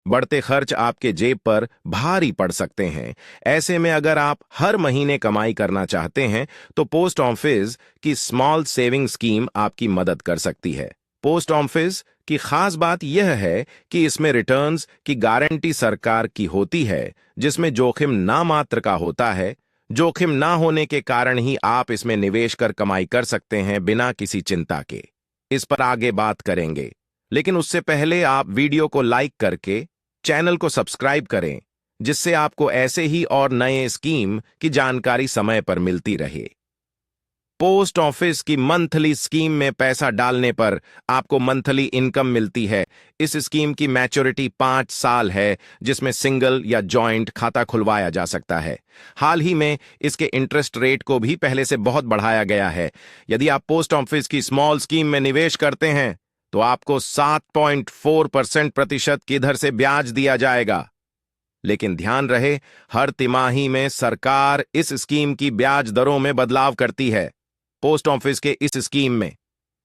बढ़ते खर्च आपके जेब पर भारी पड़ सकते हैं। ऐसे में अगर आप हर महीने कमाई करना चाहते हैं तो पोस्ट ऑफिस की स्मॉल सेविंग स्कीम आपकी मदद कर सकती है। पोस्ट ऑफिस की खास बात यह है कि इसमें रिटर्न्स की गारंटी सरकार की होती है, जिसमें जोखिम नामात्र का होता है। जोखिम ना होने के कारण ही आप इसमें निवेश कर कमाई कर सकते हैं बिना किसी चिंता के। इस पर आगे बात करेंगे, लेकिन उससे पहले आप वीडियो को लाइक करके चैनल को सब्सक्राइब करें, जिससे आपको ऐसे ही और नए स्कीम की जानकारी समय पर मिलती रहे। पोस्ट ऑफिस की मंथली स्कीम में पैसा डालने पर आपको मंथली इनकम मिलती है। इस स्कीम की मैच्योरिटी 5 साल है, जिसमें सिंगल या जॉइंट खाता खुलवाया जा सकता है। हाल ही में इसके इंटरेस्ट रेट को भी पहले से बहुत बढ़ाया गया है। यदि आप पोस्ट ऑफिस की स्मॉल स्कीम में निवेश करते हैं तो आपको 7.4% प्रतिशत की दर से ब्याज दिया जाएगा। लेकिन ध्यान रहे, हर तिमाही में सरकार इस स्कीम की ब्याज दरों में बदलाव करती है। पोस्ट ऑफिस के इस स्कीम में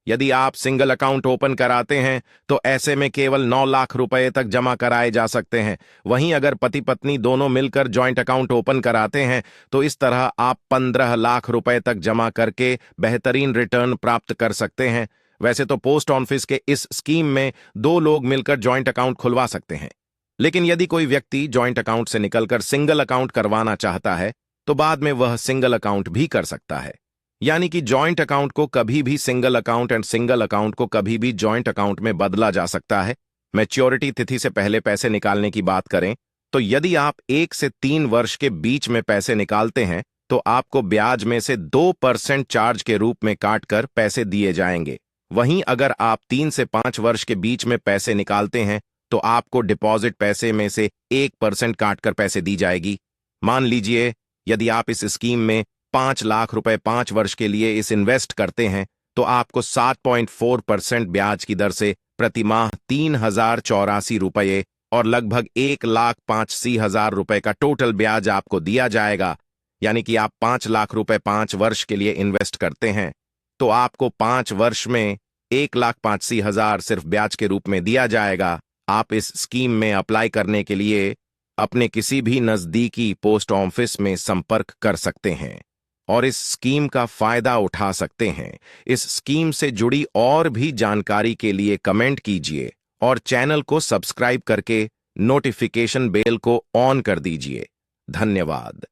यदि आप सिंगल अकाउंट ओपन कराते हैं तो ऐसे में केवल 9 लाख रुपए तक जमा कराए जा सकते हैं। वहीं अगर पति पत्नी दोनों मिलकर जॉइंट अकाउंट ओपन कराते हैं तो इस तरह आप 15 लाख रुपए तक जमा करके बेहतरीन रिटर्न प्राप्त कर सकते हैं। वैसे तो पोस्ट ऑफिस के इस स्कीम में 2 लोग मिलकर जॉइंट अकाउंट खुलवा सकते हैं, लेकिन यदि कोई व्यक्ति जॉइंट अकाउंट से निकलकर सिंगल अकाउंट करवाना चाहता है तो बाद में वह सिंगल अकाउंट भी कर सकता है। यानी कि जॉइंट अकाउंट को कभी भी single account and single account को कभी भी जॉइंट अकाउंट में बदला जा सकता है। मैच्योरिटी तिथि से पहले पैसे निकालने की बात करें तो यदि आप 1 से 3 वर्ष के बीच में पैसे निकालते हैं तो आपको ब्याज में से 2% चार्ज के रूप में काटकर पैसे दिए जाएंगे। वहीं अगर आप 3 से 5 वर्ष के बीच में पैसे निकालते हैं तो आपको डिपॉजिट पैसे में से 1% काटकर पैसे दी जाएगी। मान लीजिए यदि आप इस स्कीम में 5 लाख रुपए 5 वर्ष के लिए इस इन्वेस्ट करते हैं तो आपको 7.4% ब्याज की दर से प्रति माह 3,084 रुपये और लगभग 1,85,000 रुपए का टोटल ब्याज आपको दिया जाएगा। यानी कि आप 5 लाख रुपए 5 वर्ष के लिए इन्वेस्ट करते हैं तो आपको 5 वर्ष में 1,85,000 सिर्फ ब्याज के रूप में दिया जाएगा। आप इस स्कीम में अप्लाई करने के लिए अपने किसी भी नजदीकी पोस्ट ऑफिस में संपर्क कर सकते हैं और इस स्कीम का फायदा उठा सकते हैं। इस स्कीम से जुड़ी और भी जानकारी के लिए कमेंट कीजिए और चैनल को सब्सक्राइब करके नोटिफिकेशन बेल को ऑन कर दीजिए। धन्यवाद।